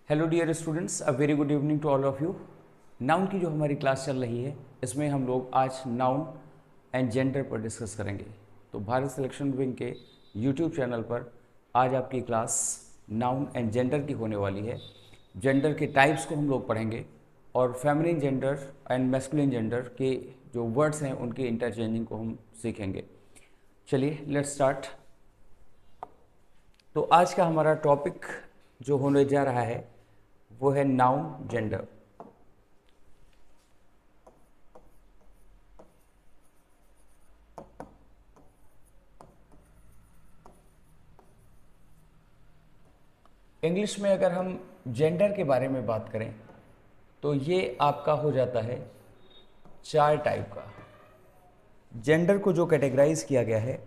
Hello dear students, a very good evening to all of you. Noun की जो हमारी class चल रही है इसमें हम लोग आज नाउन एंड जेंडर पर डिस्कस करेंगे। तो भारत सिलेक्शन विंग के यूट्यूब चैनल पर आज आपकी क्लास नाउन एंड जेंडर की होने वाली है। जेंडर के टाइप्स को हम लोग पढ़ेंगे और feminine gender and masculine gender के जो वर्ड्स हैं उनके इंटरचेंजिंग को हम सीखेंगे। चलिए लेट्स स्टार्ट। तो आज का हमारा टॉपिक जो होने जा रहा है वो है नाउन जेंडर। इंग्लिश में अगर हम जेंडर के बारे में बात करें तो ये आपका हो जाता है 4 टाइप का। जेंडर को जो कैटेगराइज किया गया है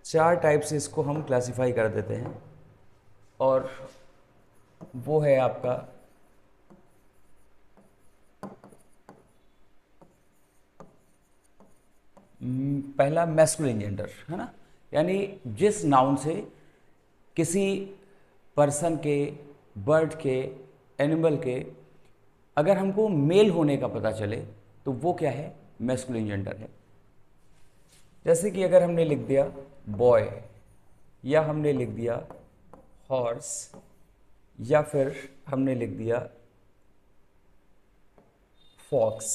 4 टाइप से इसको हम क्लासिफाई कर देते हैं और वो है आपका पहला मैस्कुलिन जेंडर, है ना। यानी जिस नाउन से किसी पर्सन के, बर्ड के, एनिमल के अगर हमको मेल होने का पता चले तो वो क्या है, मैस्कुलिन जेंडर है। जैसे कि अगर हमने लिख दिया बॉय या हमने लिख दिया हॉर्स या फिर हमने लिख दिया फॉक्स।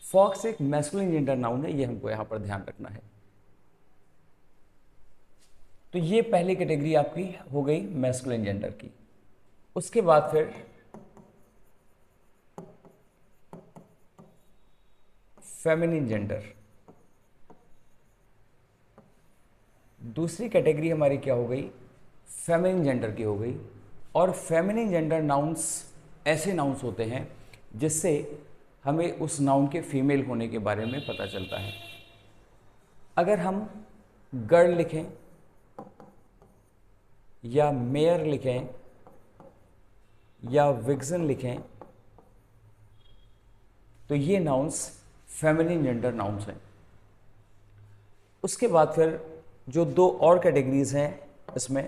फॉक्स एक मैस्कुलिन जेंडर नाउन है, ये हमको यहां पर ध्यान रखना है। तो ये पहली कैटेगरी आपकी हो गई मैस्कुलिन जेंडर की। उसके बाद फिर फेमिनिन जेंडर, दूसरी कैटेगरी हमारी क्या हो गई, फेमिनिन जेंडर की हो गई। और फेमिनिन जेंडर नाउन्स ऐसे नाउन्स होते हैं जिससे हमें उस नाउन के फीमेल होने के बारे में पता चलता है। अगर हम गर्ल लिखें या मेयर लिखें या विक्सन लिखें तो ये नाउन्स फेमिनिन जेंडर नाउन्स हैं। उसके बाद फिर जो 2 और कैटेगरीज हैं इसमें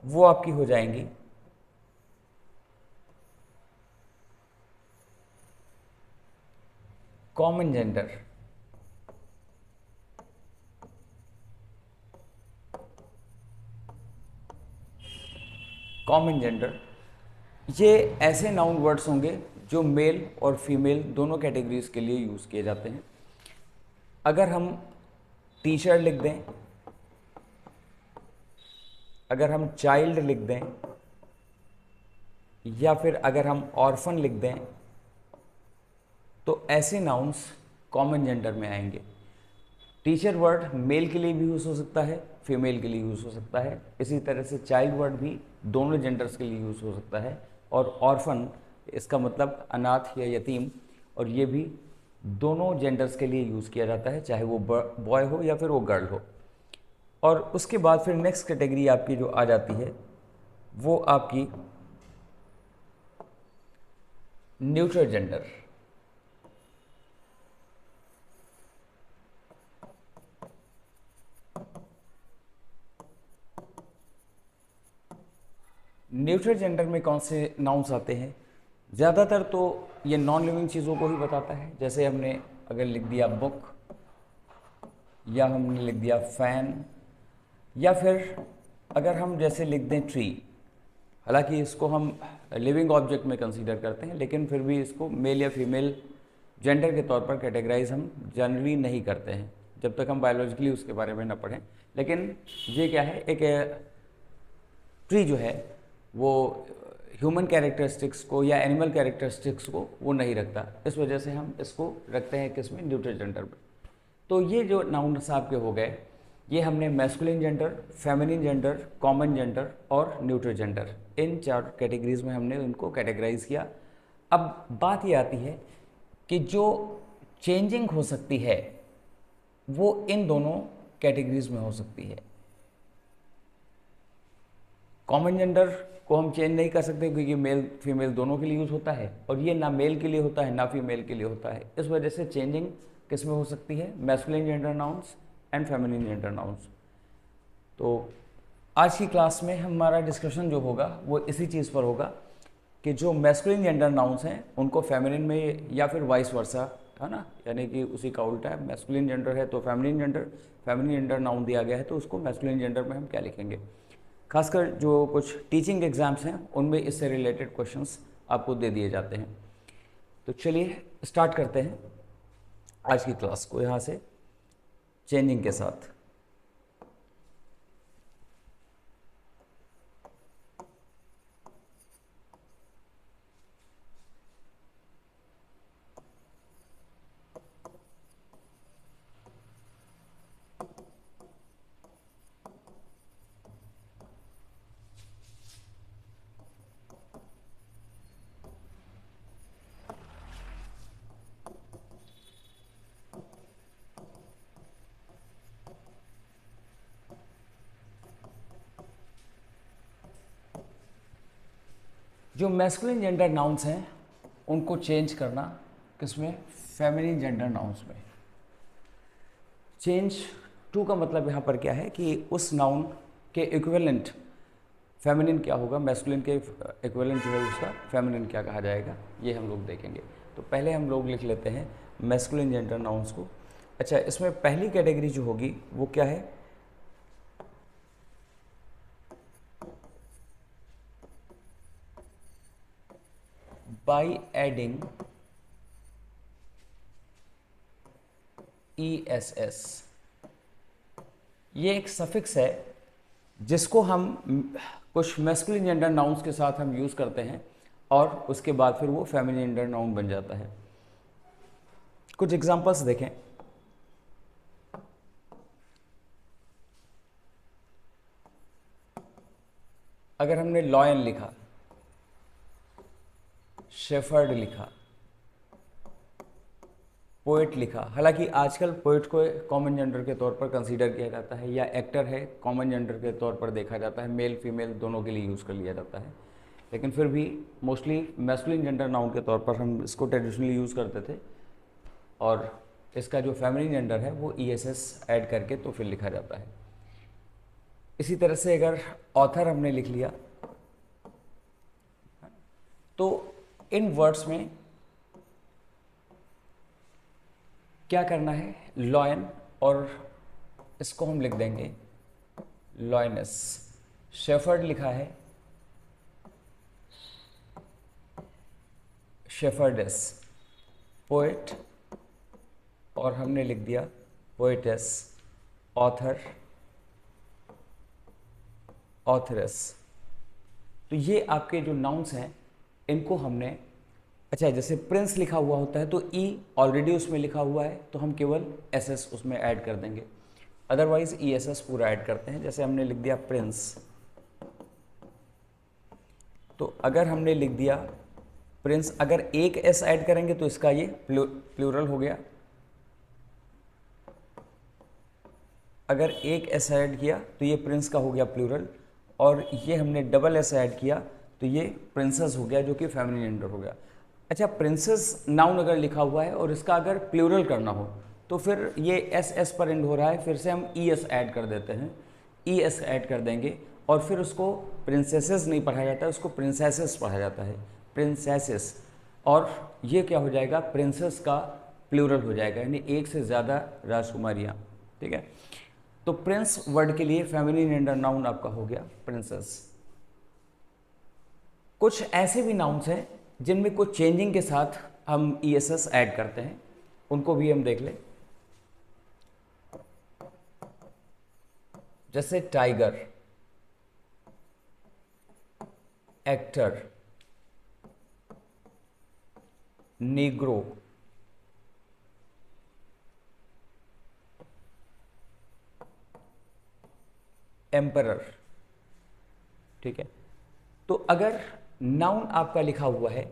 वो आपकी हो जाएंगी कॉमन जेंडर। कॉमन जेंडर ये ऐसे नाउन वर्ड्स होंगे जो मेल और फीमेल दोनों कैटेगरीज के लिए यूज़ किए जाते हैं। अगर हम टीचर लिख दें, अगर हम चाइल्ड लिख दें या फिर अगर हम ऑर्फन लिख दें तो ऐसे नाउन्स कॉमन जेंडर में आएंगे। टीचर वर्ड मेल के लिए भी यूज़ हो सकता है, फीमेल के लिए यूज़ हो सकता है। इसी तरह से चाइल्ड वर्ड भी दोनों जेंडर्स के लिए यूज़ हो सकता है। और ऑर्फन इसका मतलब अनाथ या यतीम, और ये भी दोनों जेंडर्स के लिए यूज़ किया जाता है, चाहे वो बॉय हो या फिर वो गर्ल हो। और उसके बाद फिर नेक्स्ट कैटेगरी आपकी जो आ जाती है वो आपकी न्यूट्रल जेंडर। न्यूट्रल जेंडर में कौन से नाउन्स आते हैं, ज़्यादातर तो ये नॉन लिविंग चीज़ों को ही बताता है। जैसे हमने अगर लिख दिया बुक या हमने लिख दिया फैन या फिर अगर हम जैसे लिख दें ट्री, हालांकि इसको हम लिविंग ऑब्जेक्ट में कंसीडर करते हैं लेकिन फिर भी इसको मेल या फीमेल जेंडर के तौर पर कैटेगराइज हम जनरली नहीं करते हैं जब तक हम बायोलॉजिकली उसके बारे में ना पढ़ें। लेकिन ये क्या है, एक ट्री जो है वो ह्यूमन कैरेक्टरिस्टिक्स को या एनिमल कैरेक्टरिस्टिक्स को वो नहीं रखता, इस वजह से हम इसको रखते हैं किसमें, न्यूट्रल जेंडर में। तो ये जो नाउन्स आपके हो गए, ये हमने masculine gender, feminine gender, common gender और न्यूट्रल जेंडर, इन 4 कैटेगरीज में हमने उनको कैटेगराइज किया। अब बात ये आती है कि जो चेंजिंग हो सकती है वो इन दोनों कैटेगरीज में हो सकती है। कॉमन जेंडर को हम चेंज नहीं कर सकते क्योंकि मेल फीमेल दोनों के लिए यूज़ होता है, और ये ना मेल के लिए होता है ना फीमेल के लिए होता है। इस वजह से चेंजिंग किस में हो सकती है, masculine gender nouns and feminine gender nouns. तो आज की क्लास में हमारा डिस्कशन जो होगा वो इसी चीज़ पर होगा कि जो मैस्कुलिन जेंडर नाउन्स हैं उनको फेमिनिन में या फिर वाइस वर्सा, है ना, यानी कि उसी का उल्टा है। मैस्कुलिन जेंडर है तो फेमिनिन जेंडर नाउन दिया गया है तो उसको मैस्कुलिन जेंडर में हम क्या लिखेंगे। खासकर जो कुछ टीचिंग एग्जाम्स हैं उनमें इससे रिलेटेड क्वेश्चंस आपको दे दिए जाते हैं। तो चलिए स्टार्ट करते हैं आज की क्लास को यहाँ से चेंजिंग के साथ। जो मैस्कुलिन जेंडर नाउन्स हैं उनको चेंज करना किसमें, फेमिनिन जेंडर नाउन्स में। चेंज टू का मतलब यहाँ पर क्या है कि उस नाउन के इक्विवेलेंट फेमिनिन क्या होगा, मैस्कुलिन के इक्विवेलेंट जो है उसका फेमिनिन क्या कहा जाएगा, ये हम लोग देखेंगे। तो पहले हम लोग लिख लेते हैं मैस्कुलिन जेंडर नाउन्स को। अच्छा, इसमें पहली कैटेगरी जो होगी वो क्या है, बाई एडिंग ESS। ये एक सफिक्स है जिसको हम कुछ मैस्कुलिन जेंडर नाउन्स के साथ हम यूज़ करते हैं और उसके बाद फिर वो फेमिनिन जेंडर नाउन बन जाता है। कुछ एग्जांपल्स देखें। अगर हमने लॉयन लिखा, शेफर्ड लिखा, पोएट लिखा, हालांकि आजकल पोएट को कॉमन जेंडर के तौर पर कंसीडर किया जाता है, या एक्टर है कॉमन जेंडर के तौर पर देखा जाता है, मेल फीमेल दोनों के लिए यूज़ कर लिया जाता है, लेकिन फिर भी मोस्टली मैस्कुलिन जेंडर नाउन के तौर पर हम इसको ट्रेडिशनली यूज़ करते थे। और इसका जो फेमिनिन जेंडर है वो ESS ऐड करके तो फिर लिखा जाता है। इसी तरह से अगर ऑथर हमने लिख लिया तो इन वर्ड्स में क्या करना है, लॉयन, और इसको हम लिख देंगे लॉयनस। शेफर्ड लिखा है शेफर्डेस, पोएट, और हमने लिख दिया पोएटेस, ऑथर, ऑथरस। तो ये आपके जो नाउन्स हैं इनको हमने, अच्छा जैसे प्रिंस लिखा हुआ होता है तो E ऑलरेडी उसमें लिखा हुआ है तो हम केवल SS उसमें ऐड कर देंगे, अदरवाइज ESS पूरा ऐड करते हैं। जैसे हमने लिख दिया प्रिंस, तो अगर हमने लिख दिया प्रिंस, अगर एक S ऐड करेंगे तो इसका ये प्लूरल हो गया, अगर एक S ऐड किया तो ये प्रिंस का हो गया प्लूरल, और ये हमने डबल S ऐड किया तो ये प्रिंसेस हो गया जो कि फेमिनिन जेंडर हो गया। अच्छा, प्रिंसेस नाउन अगर लिखा हुआ है और इसका अगर प्लूरल करना हो तो फिर ये SS पर एंड हो रहा है, फिर से हम ES ऐड कर देते हैं, ES ऐड कर देंगे, और फिर उसको प्रिंसेसेस नहीं पढ़ा जाता है, उसको प्रिंसेसेस पढ़ा जाता है, प्रिंसेसेस। और ये क्या हो जाएगा, प्रिंसेस का प्लूरल हो जाएगा, यानी एक से ज़्यादा राजकुमारियाँ। ठीक है, तो प्रिंस वर्ड के लिए फेमिनिन जेंडर नाउन आपका हो गया प्रिंसेस। कुछ ऐसे भी नाउन्स हैं जिनमें कुछ चेंजिंग के साथ हम ESS ऐड करते हैं, उनको भी हम देख लें। जैसे टाइगर, एक्टर, नीग्रो, एम्परर। ठीक है, तो अगर नाउन आपका लिखा हुआ है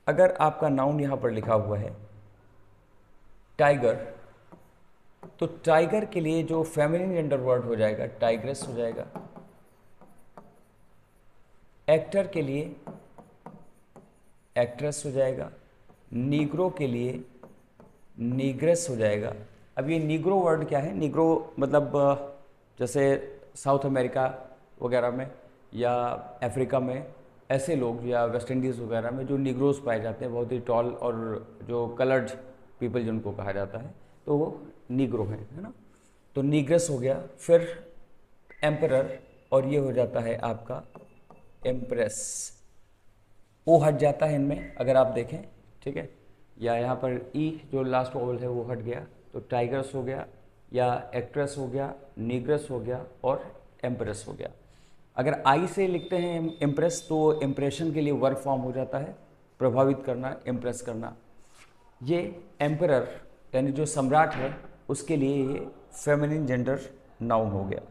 अगर आपका नाउन यहां पर लिखा हुआ है टाइगर, तो टाइगर के लिए जो फेमिनिन जेंडर वर्ड हो जाएगा टाइग्रेस हो जाएगा। एक्टर के लिए एक्ट्रेस हो जाएगा। नीग्रो के लिए नीग्रेस हो जाएगा। अब ये नीग्रो वर्ड क्या है? नीग्रो मतलब जैसे साउथ अमेरिका वगैरह में या अफ्रीका में ऐसे लोग, या वेस्ट इंडीज़ वगैरह में जो नीग्रोस पाए जाते हैं, बहुत ही टॉल और जो कलर्ड पीपल जिनको कहा जाता है, तो वो नीग्रो हैं, है ना। तो नीग्रेस हो गया, फिर एम्परर, और ये हो जाता है आपका एम्प्रेस। ओ हट जाता है इनमें अगर आप देखें, ठीक है, या यहाँ पर ई जो लास्ट वोवल है वो हट गया, तो टाइगर्स हो गया, या एक्ट्रेस हो गया, नीग्रेस हो गया, और एम्प्रेस हो गया। अगर आई से लिखते हैं इम्प्रेस, तो इम्प्रेशन के लिए वर्ब फॉर्म हो जाता है प्रभावित करना, इम्प्रेस करना। ये एम्परर यानी जो सम्राट है उसके लिए ये फेमिनिन जेंडर नाउन हो गया।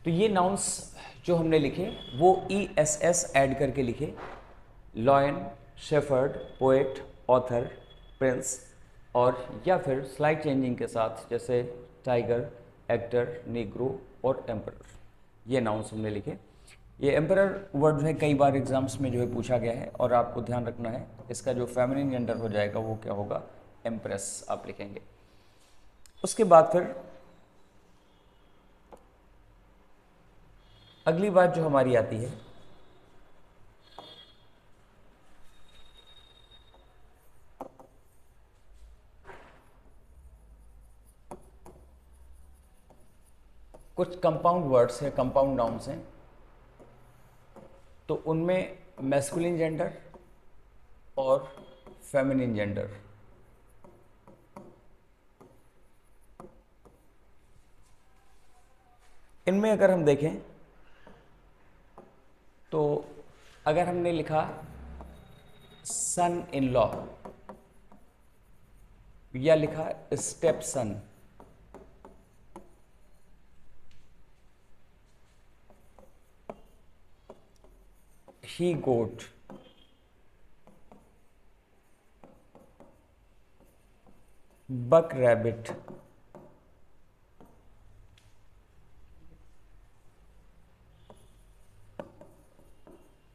तो ये नाउन्स जो हमने लिखे वो ESS ऐड करके लिखे, lion, shepherd, poet, author, Prince, और या फिर स्लाइड चेंजिंग के साथ जैसे टाइगर, एक्टर, नीग्रो और एम्परर, ये नाउन्स हमने लिखे। ये एम्परर वर्ड जो है कई बार एग्जाम्स में जो है पूछा गया है, और आपको ध्यान रखना है इसका जो फेमिनिन जेंडर हो जाएगा वो क्या होगा? एम्प्रेस आप लिखेंगे। उसके बाद फिर अगली बात जो हमारी आती है कुछ कंपाउंड वर्ड्स हैं, कंपाउंड नाउन्स हैं, तो उनमें मैस्कुलिन जेंडर और फेमिनिन जेंडर। इनमें अगर हम देखें तो अगर हमने लिखा सन इन लॉ या लिखा स्टेप सन, ही गोट, बक रैबिट,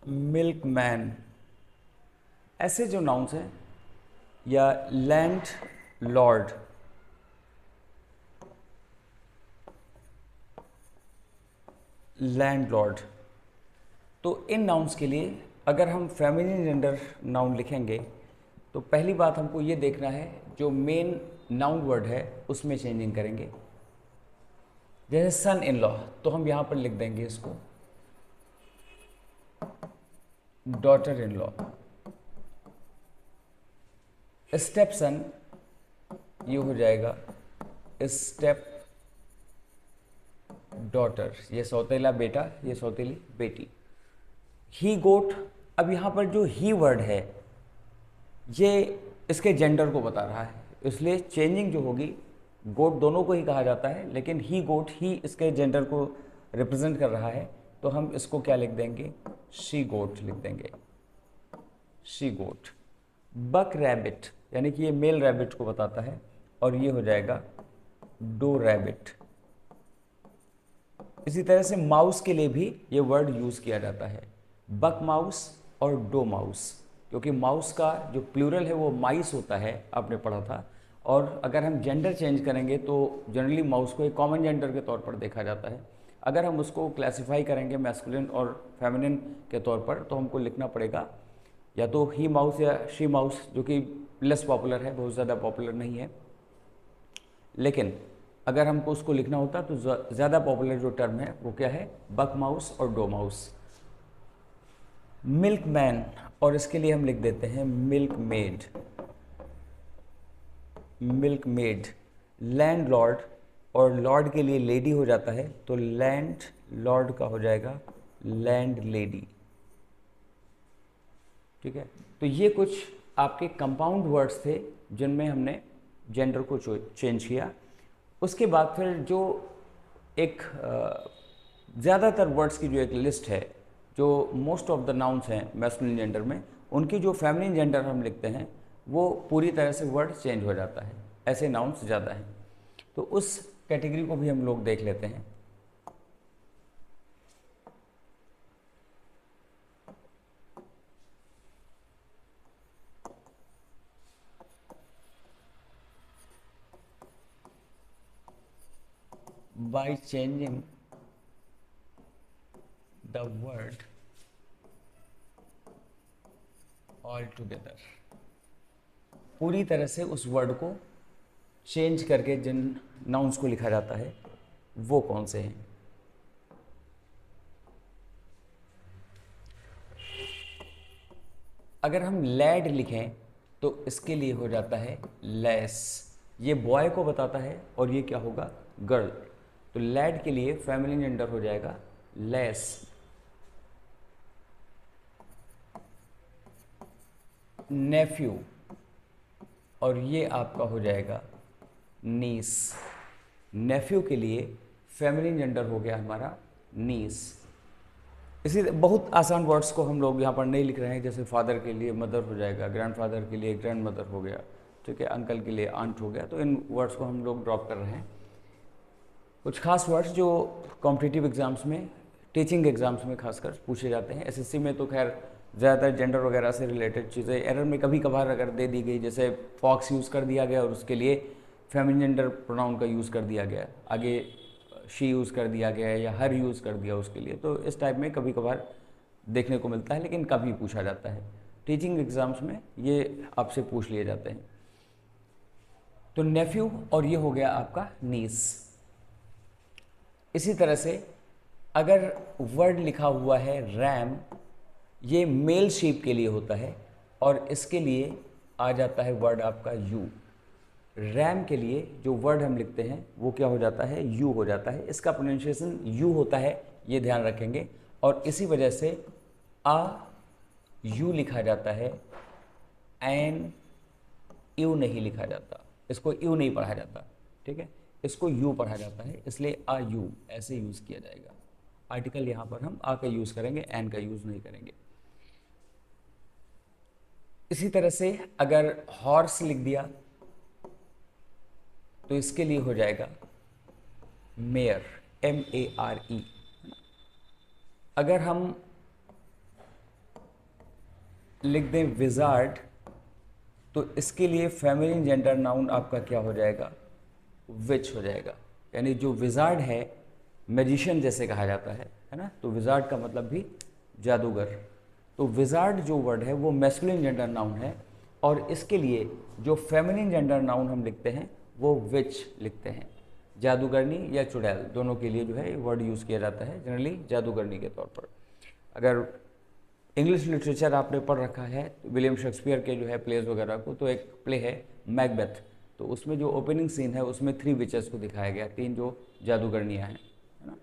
मिल्क मैन, ऐसे जो नाउन्स हैं, या लैंड लॉर्ड, लैंडलॉर्ड, तो इन नाउन्स के लिए अगर हम फेमिनिन जेंडर नाउन लिखेंगे तो पहली बात हमको ये देखना है जो मेन नाउन वर्ड है उसमें चेंजिंग करेंगे। जैसे सन इन लॉ, तो हम यहाँ पर लिख देंगे इसको डॉटर इन लॉ। स्टेप सन ये हो जाएगा स्टेप डॉटर, ये सौतेला बेटा, ये सौतेली बेटी। ही गोट, अब यहाँ पर जो ही वर्ड है ये इसके जेंडर को बता रहा है, इसलिए चेंजिंग जो होगी, गोट दोनों को ही कहा जाता है, लेकिन ही गोट ही इसके जेंडर को रिप्रेजेंट कर रहा है, तो हम इसको क्या लिख देंगे? शी गोट लिख देंगे, शी गोट। बक रैबिट यानी कि ये मेल रैबिट को बताता है, और ये हो जाएगा डो रैबिट। इसी तरह से माउस के लिए भी ये वर्ड यूज़ किया जाता है, बक माउस और डो माउस, क्योंकि माउस का जो प्लूरल है वो माइस होता है, आपने पढ़ा था। और अगर हम जेंडर चेंज करेंगे तो जनरली माउस को एक कॉमन जेंडर के तौर पर देखा जाता है। अगर हम उसको क्लासिफाई करेंगे मैस्कुलिन और फेमिनिन के तौर पर, तो हमको लिखना पड़ेगा या तो ही माउस या शी माउस, जो कि लेस पॉपुलर है, बहुत ज़्यादा पॉपुलर नहीं है। लेकिन अगर हमको उसको लिखना होता तो ज़्यादा पॉपुलर जो टर्म है वो क्या है? बक माउस और डो माउस। मिल्क मैन, और इसके लिए हम लिख देते हैं milk made, milk made. Land Lord, और लॉर्ड के लिए लेडी हो जाता है, तो लैंड लॉर्ड का हो जाएगा लैंड लेडी, ठीक है। तो ये कुछ आपके कंपाउंड वर्ड्स थे जिनमें हमने जेंडर को चेंज किया। उसके बाद फिर जो एक ज़्यादातर वर्ड्स की जो एक लिस्ट है, जो मोस्ट ऑफ द नाउन्स हैं मैस्कुलिन जेंडर में, उनकी जो फेमिनिन जेंडर हम लिखते हैं वो पूरी तरह से वर्ड चेंज हो जाता है, ऐसे नाउन्स ज़्यादा हैं। तो उस कैटेगरी को भी हम लोग देख लेते हैं। By changing the word altogether, पूरी तरह से उस वर्ड को चेंज करके जिन नाउन्स को लिखा जाता है वो कौन से हैं। अगर हम लैड लिखें तो इसके लिए हो जाता है लेस, ये बॉय को बताता है और ये क्या होगा, गर्ल। तो लैड के लिए फेमिनिन जेंडर हो जाएगा लेस। नेफ्यू, और ये आपका हो जाएगा नीस। नेफ्यू के लिए फेमिनिन जेंडर हो गया हमारा नीस। इसी बहुत आसान वर्ड्स को हम लोग यहाँ पर नहीं लिख रहे हैं, जैसे फादर के लिए मदर हो जाएगा, ग्रैंडफादर के लिए ग्रैंड मदर हो गया, ठीक है, अंकल के लिए आंट हो गया। तो इन वर्ड्स को हम लोग ड्रॉप कर रहे हैं। कुछ खास वर्ड्स जो कॉम्पिटिटिव एग्जाम्स में, टीचिंग एग्जाम्स में खासकर पूछे जाते हैं। एसएससी में तो खैर ज़्यादातर जेंडर वगैरह से रिलेटेड चीज़ें एरर में कभी कभार अगर दे दी गई, जैसे फॉक्स यूज़ कर दिया गया और उसके लिए फेमिनिन जेंडर प्रोनाउन का यूज़ कर दिया गया, आगे शी यूज़ कर दिया गया या हर यूज़ कर दिया उसके लिए, तो इस टाइप में कभी कभार देखने को मिलता है, लेकिन कभी पूछा जाता है। टीचिंग एग्जाम्स में ये आपसे पूछ लिए जाते हैं। तो नेफ्यू और ये हो गया आपका नीस। इसी तरह से अगर वर्ड लिखा हुआ है रैम, ये मेल शीप के लिए होता है और इसके लिए आ जाता है वर्ड आपका यू। रैम के लिए जो वर्ड हम लिखते हैं वो क्या हो जाता है, यू हो जाता है। इसका प्रोनाउंसिएशन यू होता है, ये ध्यान रखेंगे। और इसी वजह से आ यू लिखा जाता है, एन यू नहीं लिखा जाता, इसको यू नहीं पढ़ा जाता, ठीक है, इसको यू पढ़ा जाता है, इसलिए आ यू ऐसे यूज़ किया जाएगा। आर्टिकल यहाँ पर हम आ का यूज़ करेंगे, एन का यूज़ नहीं करेंगे। इसी तरह से अगर हॉर्स लिख दिया तो इसके लिए हो जाएगा मेयर, MERE। अगर हम लिख दें विजार्ड तो इसके लिए फेमिनिन जेंडर नाउन आपका क्या हो जाएगा, विच हो जाएगा। यानी जो विजार्ड है मैजिशियन जैसे कहा जाता है ना, तो विजार्ड का मतलब भी जादूगर। तो विजार्ड जो वर्ड है वो मैस्कुलिन जेंडर नाउन है और इसके लिए जो फेमिनिन जेंडर नाउन हम लिखते हैं वो विच लिखते हैं। जादूगरनी या चुड़ैल दोनों के लिए जो है वर्ड यूज़ किया जाता है, जनरली जादूगरनी के तौर पर। अगर इंग्लिश लिटरेचर आपने पढ़ रखा है विलियम शेक्सपियर के जो है प्लेज वगैरह को, तो एक प्ले है मैकबेथ, तो उसमें जो ओपनिंग सीन है उसमें 3 विचेस को दिखाया गया, 3 जो जादूगरनियाँ हैं, है ना।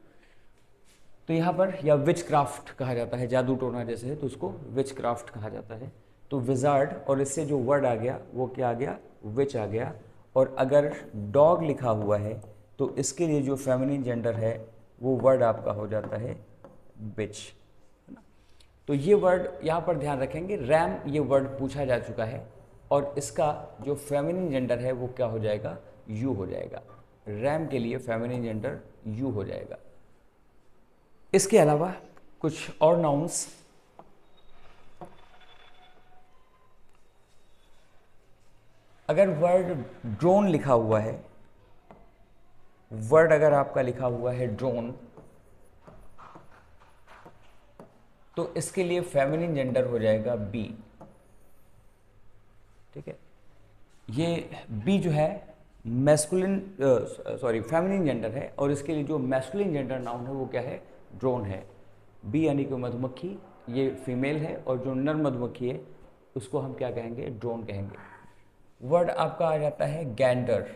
तो यहाँ पर या विच क्राफ्ट कहा जाता है, जादू टोना जैसे है तो उसको विच क्राफ्ट कहा जाता है। तो विजार्ड और इससे जो वर्ड आ गया वो क्या आ गया, विच आ गया। और अगर डॉग लिखा हुआ है तो इसके लिए जो फेमिनिन जेंडर है वो वर्ड आपका हो जाता है बिच, है ना। तो ये वर्ड यहाँ पर ध्यान रखेंगे, रैम ये वर्ड पूछा जा चुका है और इसका जो फेमिनिन जेंडर है वो क्या हो जाएगा, यू हो जाएगा। रैम के लिए फेमिनिन जेंडर यू हो जाएगा। इसके अलावा कुछ और नाउन्स, अगर वर्ड ड्रोन लिखा हुआ है, वर्ड अगर आपका लिखा हुआ है ड्रोन, तो इसके लिए फेमिनिन जेंडर हो जाएगा बी, ठीक है। ये बी जो है मैस्कुलिन फेमिनिन जेंडर है और इसके लिए जो मैस्कुलिन जेंडर नाउन है वो क्या है, ड्रोन है। बी यानी कि मधुमक्खी, ये फीमेल है और जो नर मधुमक्खी है उसको हम क्या कहेंगे, ड्रोन कहेंगे। वर्ड आपका आ जाता है गैंडर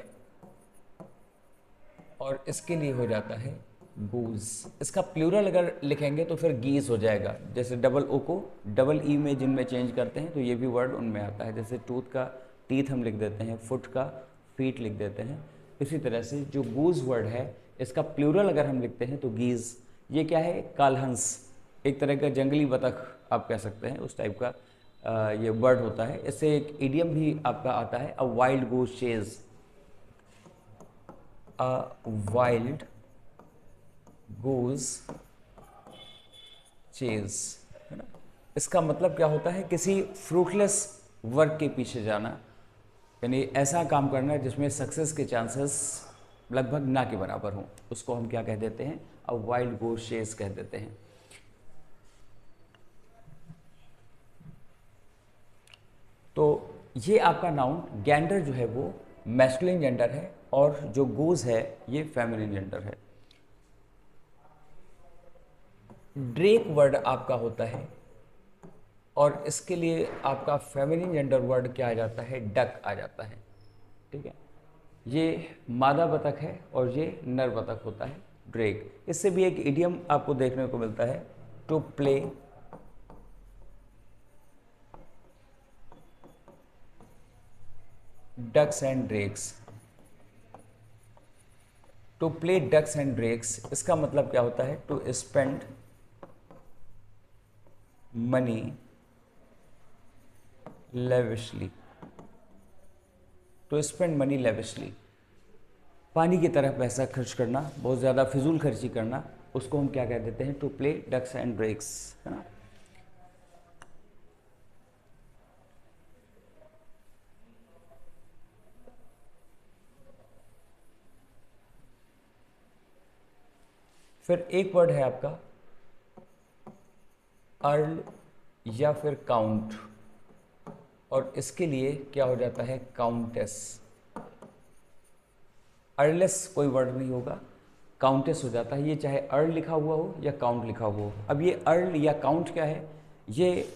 और इसके लिए हो जाता है गूज। इसका प्लूरल अगर लिखेंगे तो फिर गीज हो जाएगा, जैसे डबल ओ को डबल ई में जिनमें चेंज करते हैं तो ये भी वर्ड उनमें आता है। जैसे टूथ का टीथ हम लिख देते हैं, फुट का फीट लिख देते हैं। इसी तरह से जो गूज वर्ड है इसका प्लूरल अगर हम लिखते हैं तो गीज। ये क्या है, कालहंस, एक तरह का जंगली बतख आप कह सकते हैं, उस टाइप का ये वर्ड होता है। इससे एक इडियम भी आपका आता है, अ वाइल्ड गोस चेज, अ वाइल्ड गोज चेज, है ना। इसका मतलब क्या होता है, किसी फ्रूटलेस वर्क के पीछे जाना, यानी ऐसा काम करना जिसमें सक्सेस के चांसेस लगभग ना के बराबर हों, उसको हम क्या कह देते हैं, अ वाइल्ड गोस चेज कह देते हैं। तो ये आपका नाउन गैंडर जो है वो मैस्कुलिन जेंडर है, और जो गोज है ये फेमिनिन जेंडर है। ड्रेक वर्ड आपका होता है, और इसके लिए आपका फेमिनिन जेंडर वर्ड क्या आ जाता है, डक आ जाता है। ठीक है, ये मादा बतख है और ये नर बतख होता है ड्रेक। इससे भी एक इडियम आपको देखने को मिलता है, to play ducks and drakes. To play ducks and drakes, इसका मतलब क्या होता है, to spend money lavishly, to spend money lavishly, पानी की तरह पैसा खर्च करना, बहुत ज़्यादा फिजूल खर्ची करना, उसको हम क्या कह देते हैं, to play ducks and drakes, है ना। फिर एक वर्ड है आपका अर्ल या फिर काउंट, और इसके लिए क्या हो जाता है, काउंटेस। अर्लेस कोई वर्ड नहीं होगा, काउंटेस हो जाता है, ये चाहे अर्ल लिखा हुआ हो या काउंट लिखा हुआ हो। अब ये अर्ल या काउंट क्या है, ये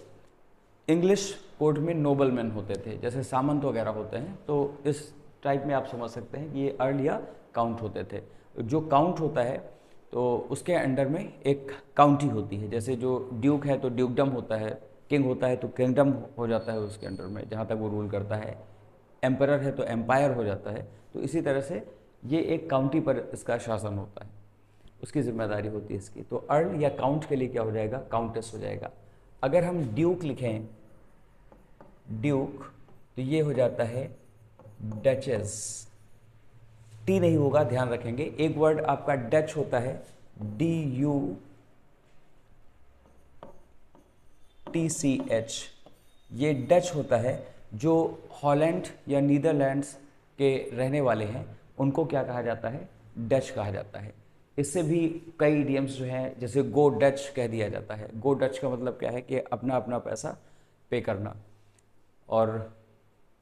इंग्लिश कोर्ट में नोबलमैन होते थे, जैसे सामंत वगैरह होते हैं, तो इस टाइप में आप समझ सकते हैं कि ये अर्ल या काउंट होते थे। जो काउंट होता है तो उसके अंडर में एक काउंटी होती है, जैसे जो ड्यूक है तो ड्यूकडम होता है, किंग होता है तो किंगडम हो जाता है उसके अंडर में, जहाँ तक वो रूल करता है। एम्परर है तो एम्पायर हो जाता है। तो इसी तरह से ये एक काउंटी पर इसका शासन होता है, उसकी जिम्मेदारी होती है इसकी। तो अर्ल या काउंट के लिए क्या हो जाएगा, काउंटेस हो जाएगा। अगर हम ड्यूक लिखें, ड्यूक, तो ये हो जाता है डचेस। टी नहीं होगा, ध्यान रखेंगे। एक वर्ड आपका डच होता है, DUTCH, ये डच होता है। जो हॉलैंड या नीदरलैंड्स के रहने वाले हैं उनको क्या कहा जाता है, डच कहा जाता है। इससे भी कई इडियम्स जो हैं, जैसे गो डच कह दिया जाता है। गो डच का मतलब क्या है कि अपना अपना पैसा पे करना, और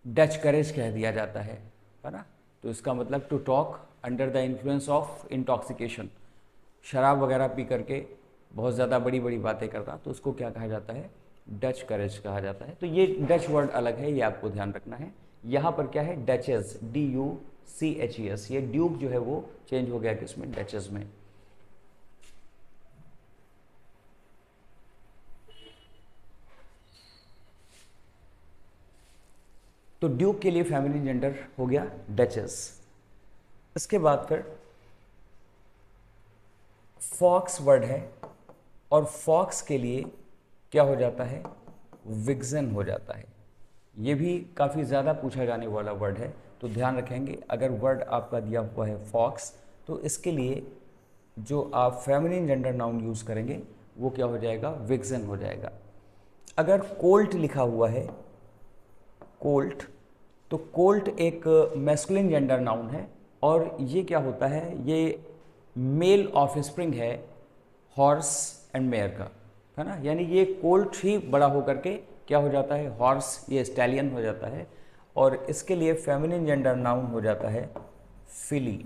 डच करेज कह दिया जाता है ना। तो इसका मतलब to talk under the influence of intoxication, शराब वगैरह पी करके बहुत ज़्यादा बड़ी बड़ी बातें करना, तो उसको क्या कहा जाता है, डच करेज कहा जाता है। तो ये डच वर्ड अलग है, ये आपको ध्यान रखना है। यहाँ पर क्या है, डचेस, DUCHES, ये ड्यूक जो है वो चेंज हो गया किसमें, डचेस में। तो ड्यूक के लिए फैमिली जेंडर हो गया डचेस। इसके बाद फिर फॉक्स वर्ड है, और फॉक्स के लिए क्या हो जाता है, विग्जन हो जाता है। ये भी काफ़ी ज़्यादा पूछा जाने वाला वर्ड है, तो ध्यान रखेंगे। अगर वर्ड आपका दिया हुआ है फॉक्स, तो इसके लिए जो आप फेमिनिन जेंडर नाउन यूज़ करेंगे वो क्या हो जाएगा, विग्जन हो जाएगा। अगर कोल्ट लिखा हुआ है, कोल्ट, तो कोल्ट एक मैस्कुलिन जेंडर नाउन है, और ये क्या होता है, ये मेल ऑफस्प्रिंग है हॉर्स एंड मेयर का, है ना। यानी ये कोल्ट ही बड़ा होकर के क्या हो जाता है, हॉर्स, ये स्टैलियन हो जाता है। और इसके लिए फेमिनिन जेंडर नाउन हो जाता है फिली,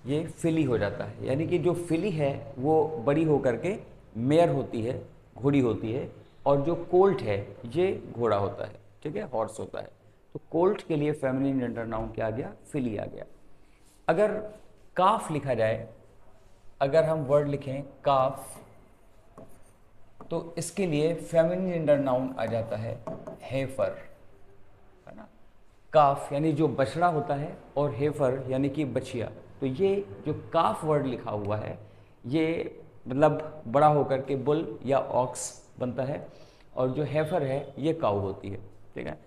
ये फिली हो जाता है। यानी कि जो फिली है वो बड़ी होकर के मेयर होती है, घोड़ी होती है, और जो कोल्ट है ये घोड़ा होता है, ठीक है, हॉर्स होता है। तो कोल्ट के लिए फेमिनिन जेंडर नाउन क्या आ गया, फिली आ गया। अगर काफ लिखा जाए, अगर हम वर्ड लिखें काफ, तो इसके लिए फेमिनिन जेंडर नाउन आ जाता है हेफर, है ना। काफ यानी जो बछड़ा होता है, और हेफर यानी कि बछिया। तो ये जो काफ वर्ड लिखा हुआ है, ये मतलब बड़ा होकर के बुल या ऑक्स बनता है, और जो हेफर है ये काऊ होती है, ठीक है।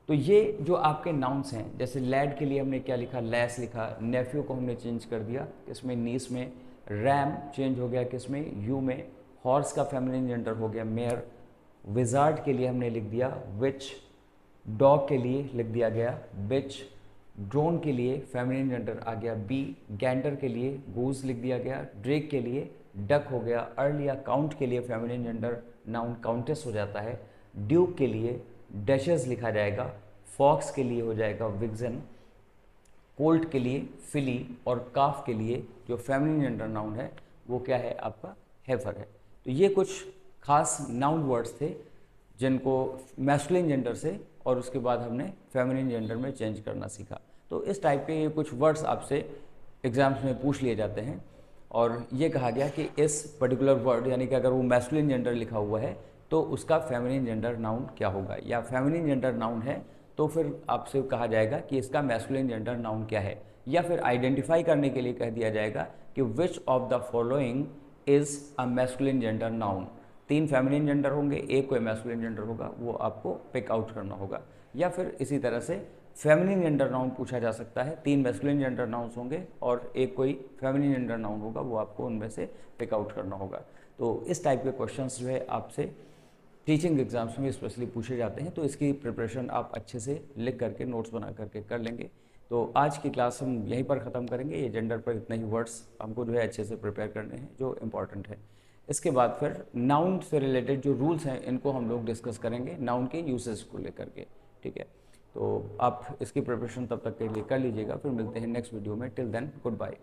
तो ये जो आपके नाउन्स हैं, जैसे लैड के लिए हमने क्या लिखा, लेस लिखा, नेफ्यू को हमने चेंज कर दिया किसमें, नीस में, रैम चेंज हो गया किसमें, यू में, हॉर्स का फेमिनिन जेंडर हो गया मेयर, विजार्ड के लिए हमने लिख दिया विच, डॉग के लिए लिख दिया गया बिच, ड्रोन के लिए फेमिनिन जेंडर आ गया बी, गैंडर के लिए गूज लिख दिया गया, ड्रेक के लिए डक हो गया, अर्ल या काउंट के लिए फेमिनिन जेंडर नाउन काउंटेस हो जाता है, ड्यूक के लिए डचेस लिखा जाएगा, फॉक्स के लिए हो जाएगा विग्जन, कोल्ट के लिए फिली, और काफ के लिए जो फेमिनिन जेंडर नाउन है वो क्या है आपका, हेफर है। तो ये कुछ खास नाउन वर्ड्स थे जिनको मैस्कुलिन जेंडर से और उसके बाद हमने फेमिनिन जेंडर में चेंज करना सीखा। तो इस टाइप के ये कुछ वर्ड्स आपसे एग्जाम्स में पूछ लिए जाते हैं और ये कहा गया कि इस पर्टिकुलर वर्ड यानी कि अगर वो मैस्कुलिन जेंडर लिखा हुआ है तो उसका फेमिनिन जेंडर नाउन क्या होगा, या फेमिनिन जेंडर नाउन है तो फिर आपसे कहा जाएगा कि इसका मैस्कुलिन जेंडर नाउन क्या है, या फिर आइडेंटिफाई करने के लिए कह दिया जाएगा कि which of the following is a masculine gender noun. 3 feminine gender होंगे, एक कोई मैस्कुलिन जेंडर होगा, वो आपको पिक आउट करना होगा। या फिर इसी तरह से फेमिनिन जेंडर नाउन पूछा जा सकता है, 3 मैस्कुलिन जेंडर नाउन्स होंगे और एक कोई फेमिनिन जेंडर नाउन होगा, वो आपको उनमें से पिक आउट करना होगा। तो इस टाइप के क्वेश्चंस जो है आपसे टीचिंग एग्जाम्स में स्पेशली पूछे जाते हैं, तो इसकी प्रिपरेशन आप अच्छे से लिख करके नोट्स बना करके कर लेंगे। तो आज की क्लास हम यहीं पर ख़त्म करेंगे। ये जेंडर पर इतने ही वर्ड्स हमको जो है अच्छे से प्रिपेयर करने हैं जो इम्पॉर्टेंट है। इसके बाद फिर नाउन से रिलेटेड जो रूल्स हैं इनको हम लोग डिस्कस करेंगे नाउन के यूसेज को लेकर के, ठीक है। तो आप इसकी प्रिपरेशन तब तक के लिए कर लीजिएगा, फिर मिलते हैं नेक्स्ट वीडियो में। Till then good bye.